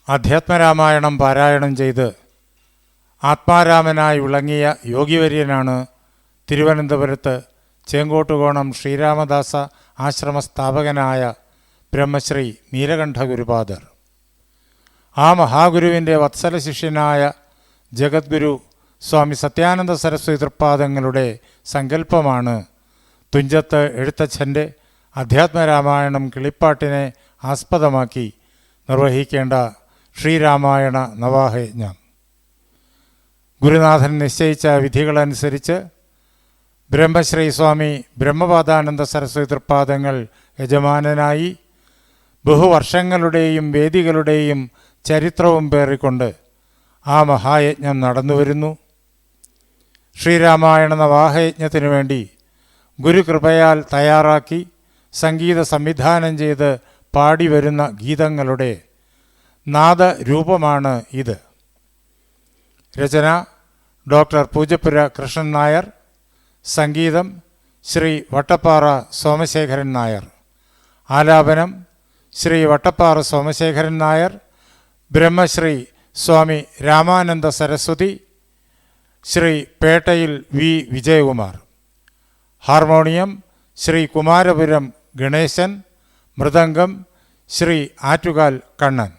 അധ്യാത്മരാമായണം പാരായണം ചെയ്ത് ആത്മാരാമനായി വിളങ്ങിയ യോഗിവര്യനാണ് തിരുവനന്തപുരത്ത് ചേങ്കോട്ടുകോണം ശ്രീരാമദാസ ആശ്രമ സ്ഥാപകനായ ബ്രഹ്മശ്രീ നീലകണ്ഠ ഗുരുപാദർ. ആ മഹാഗുരുവിൻ്റെ വത്സല ശിഷ്യനായ ജഗദ്ഗുരു സ്വാമി സത്യാനന്ദ സരസ്വതി തൃപ്പാദങ്ങളുടെ സങ്കല്പമാണ് തുഞ്ചത്ത് എഴുത്തച്ഛൻ്റെ അധ്യാത്മരാമായണം കിളിപ്പാട്ടിനെ ആസ്പദമാക്കി നിർവഹിക്കേണ്ട ശ്രീരാമായണ നവാഹയജ്ഞം. ഗുരുനാഥൻ നിശ്ചയിച്ച വിധികളനുസരിച്ച് ബ്രഹ്മശ്രീ സ്വാമി ബ്രഹ്മപാദാനന്ദ സരസ്വതി തൃപ്പാദങ്ങൾ യജമാനനായി ബഹുവർഷങ്ങളുടെയും വേദികളുടെയും ചരിത്രവും പേറിക്കൊണ്ട് ആ മഹായജ്ഞം നടന്നുവരുന്നു. ശ്രീരാമായണ നവാഹയജ്ഞത്തിനു വേണ്ടി ഗുരുകൃപയാൽ തയ്യാറാക്കി സംഗീത സംവിധാനം ചെയ്ത് പാടിവരുന്ന ഗീതങ്ങളുടെ നാദരൂപമാണ് ഇത്. രചന ഡോക്ടർ പൂജപ്പുര കൃഷ്ണൻ നായർ. സംഗീതം ശ്രീ വട്ടപ്പാറ സോമശേഖരൻ നായർ. ആലാപനം ശ്രീ വട്ടപ്പാറ സോമശേഖരൻ നായർ, ബ്രഹ്മശ്രീ സ്വാമി രാമാനന്ദ സരസ്വതി, ശ്രീ പേട്ടയിൽ വി വിജയകുമാർ. ഹാർമോണിയം ശ്രീ കുമാരപുരം ഗണേശൻ. മൃദംഗം ശ്രീ ആറ്റുകാൽ കണ്ണൻ.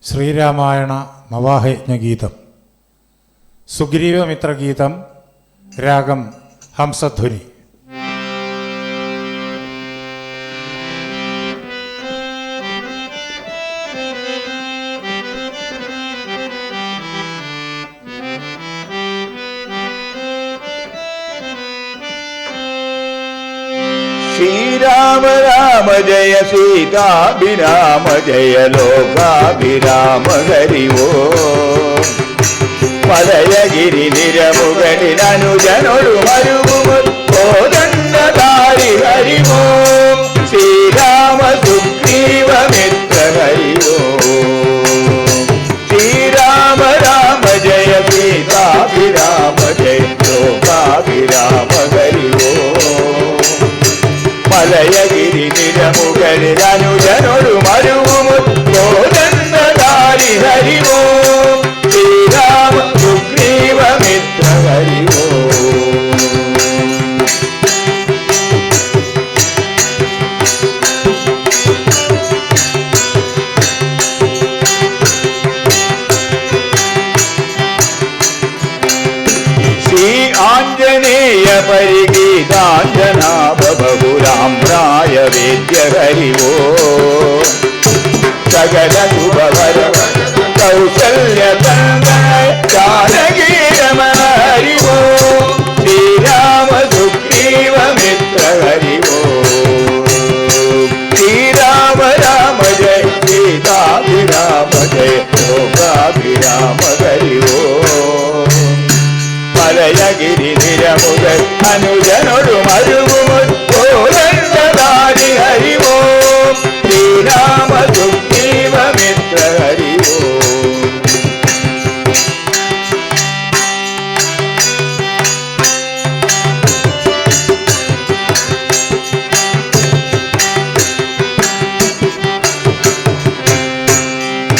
ശ്രീരാമായണ നവാഹയജ്ഞഗീതം. സുഗ്രീവമിത്രഗീതം. രാഗം ഹംസധ്വനി. ശ്രീരാമ രാമ ജയ സീതാഭിരാമ ജയ ലോകാഭിരാമ ഹരി ഓം. മലയഗിരി നിരമുകളിലനുജനൊരു മരുവുമോദണ്ഡധാരി ഹരി ഓം. ശ്രീരാമ സുഗ്രീവമിത്ര ഹരി ഓം. ശ്രീരാമ രാമ ജയ സീതാഭിരാമ ജയ ലോകാഭിരാമ ഹരി ഓം. മലയഗിരി നിരമുകളിലനുജനൊരു മരുവുമോദണ്ഡധാരി ഹരി ഓം. ശ്രീരാമ സുഗ്രീവമിത്ര ഹരി ഓം. ശ്രീ ആഞ്ജനേയ പരിഗീതാഞ്ജനാ ബഹുരാമ്രായ വേദ്യ ഹരി ഓം. സകല ശുഭവര കൗസല്യ ജാനകീ രമണ ഹരി ഓം. ശ്രീരാമ സുഗ്രീവമിത്ര ഹരി ഓം. ശ്രീരാമ രാമ ജയ സീതാഭിരാമ ജയ ലോകാഭിരാമ ഹരി ഓം. മലയഗിരി നിരമുകൾ അനുജനൊരു മരുവുമോദണ്ഡധാരി ഹരി ഓം. ശ്രീരാമ സുഗ്രീവമിത്ര ഹരി ഓം.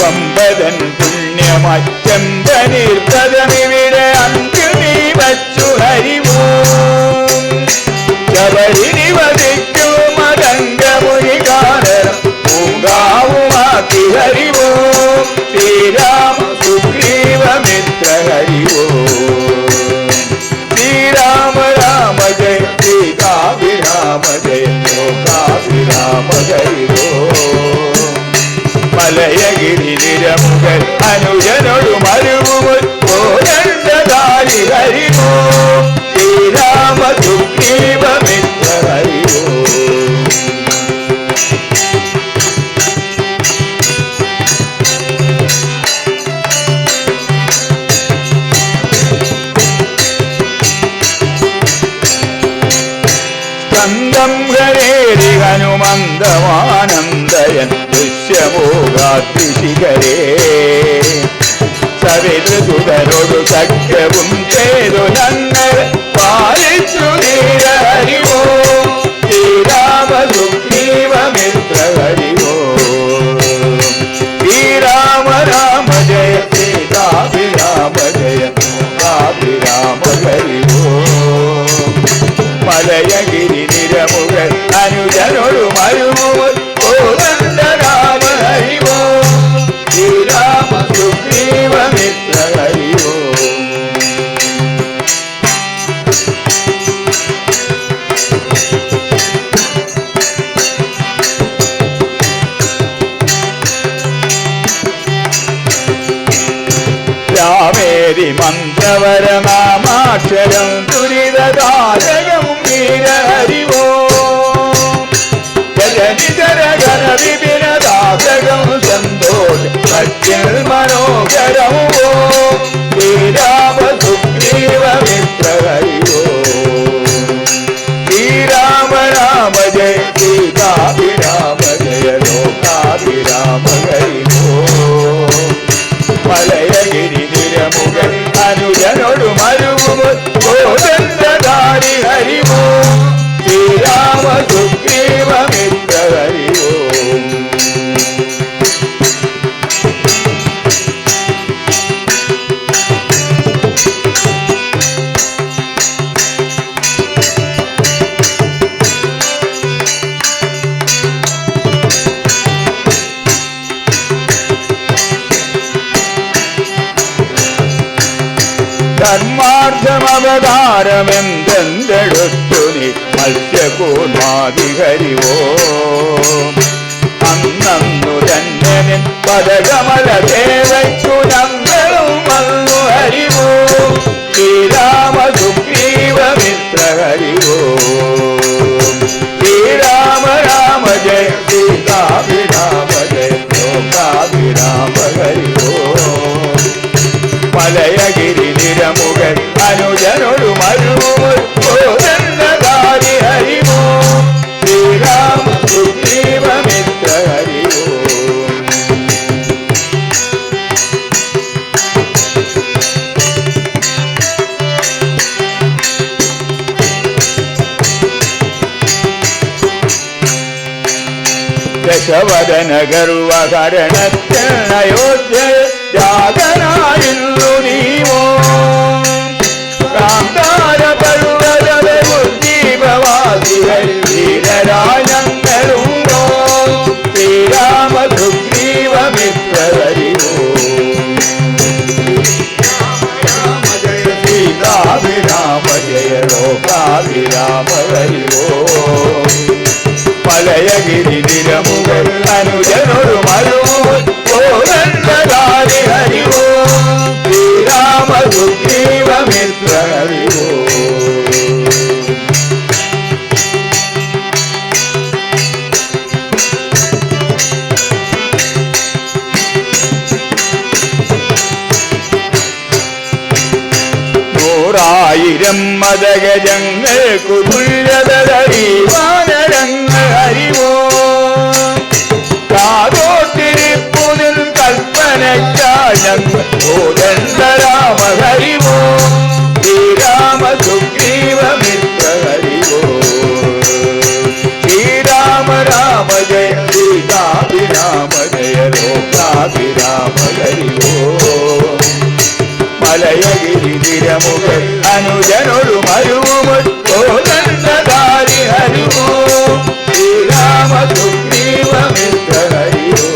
പമ്പതൻ പുണ്യമായി ചന്ദനീർപ്പദമിവിടെ അന്തിനി വച്ചു ഹരി ഓം. ശബരിനി വധിക്കും മതംഗമുനി കാനനം പൂങ്കാവുമാക്കി ഹരി ഓം. ശ്രീരാമ സുഗ്രീവമിത്ര ഹരി ഓം. ശ്രീരാമ രാമ ജയ സീതാഭിരാമ ജയ ലോകാഭിരാമ ഹരി ഓം. മലയഗിരി നിരമുകൾ അനുജനൊരു മരുവുമോദണ്ഡധാരി ഹരി ഓം. ശ്രീരാമ സുഗ്രീവമിത്ര ഹരി ഓം. സ്കന്ദം ഹരേരി ഹനുമന്തമാനന്ദയൻ ദൃശ്യമോകാത്രിശിഖരേ. സവിതൃസുതരൊരു സഖ്യവും ചെയ്തു ഞങ്ങൾ പാലിച്ചു ധീര ഹരി ഓം. ശ്രീരാമ സുഗ്രീവമിത്ര ഹരി ഓം. ശ്രീരാമ മന്ത്രവരനാമാക്ഷരം ദുരിതദാരകം വീരഹരിവോ ജനിതരഗണ വിപിനദാസകം സന്തോഷ സത്യൽ മനോഹരമോ ശ്രീരാമ സുഗ്രീവ മിത്ര ഹരിവോ ശ്രീരാമ രാമ ജയ സീതാഭിരാമ ജയ ലോകാഭിരാമ ഹരിവോ മലയഗിരി നിരമുഖൻ അനുജനോടു മരുവുമോദാരി ഹരിവോ ശ്രീരാമ സുഗ്രീവ മിത്ര ഹരിവോ ധർമാർത്ഥമവതാരമെന്തെടുത്തു നീ മത്സ്യകൂർമാതി ഹരിവോ അന്നു തന്നെ പദകമല ദേവയ്ക്കു ഞങ്ങളും വന്നു ഹരിവോ ശ്രീരാമ സുഗ്രീവ മിത്ര ഹരിവോ ശ്രീരാമ രാമ ജയ സീതാഭിരാമ ജയ ലോകാഭിരാമ ഹരിവോ മലയഗിരി നിരമുഖൻ അനുജനോടു മരുവുമോദാരി ഹരിവോ ശ്രീരാമ സുഗ്രീവ മിത്ര ഹരിവോ ദശവദന ഗർവഹരണത്തിനയോധ്യ ജാതനായില്ലു നീവോ കാന്താര പർവ്വതീപവാസികൾ വീരരാജങ്ങളുണ്ടോ ശ്രീരാമ സുഗ്രീവ മിത്ര ഹരിവോ രാമ ജയ സീതാഭിരാമ ജയ ലോകാഭിരാമ ഹരിവോ മലയഗിരി നിരമുഖൻ അനുജനോടു മരുവുമോദാരി ഹരിവോ ശ്രീരാമ സുഗ്രീവ മിത്ര ഹരിവോ നൂറായിരം മദഗജങ്ങൾക്കു തുല്യതരീവാനരങ്ങൾ ഹരിവോ കാതോത്തിരിപ്പുതിൽ കൽപ്പനയ്ക്കാഞങ്ങൾ ഓദന്തരാമ ഹരിവോ ശ്രീരാമ സുഗ്രീവ മിത്ര ഹരിവോ ശ്രീരാമ രാമ ജയ സീതാഭിരാമ ജയ ലോകാഭിരാമ ഹരിവോ മലയഗിരി നിരമുഖൻ അനുജനോടു മരുവുമോദാരി ഹരിവോ ശ്രീരാമ സുഗ്രീവ മിത്ര ഹരിവോ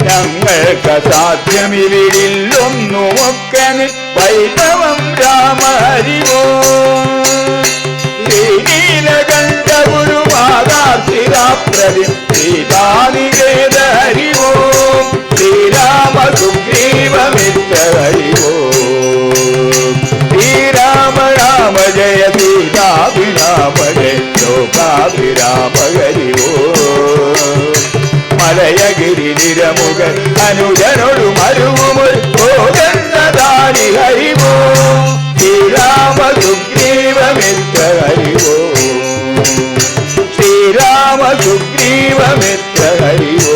ഞങ്ങൾക്ക് സാധ്യമിവിടില്ലൊന്നുമൊക്കെ വൈഭവം രാമ ഹരിവോ ശ്രീനീലകണ്ഠ ഗുരുമാതാർത്തിരാപ്രതി സീതാനികേത ഹരിവോ ശ്രീരാമ സുഗ്രീവ മിത്ര ഹരിവോ ശ്രീരാമ രാമ ജയ സീതാഭിരാമ ജയ ലോകാഭിരാമ ഹരിവോ മലയഗിരി നിരമുഖൻ അനുജനോടു മരുവുമോദാരി ഹരിവോ ശ്രീരാമ സുഗ്രീവ മിത്ര ഹരിവോ ശ്രീരാമ സുഗ്രീവ മിത്ര ഹരിവോ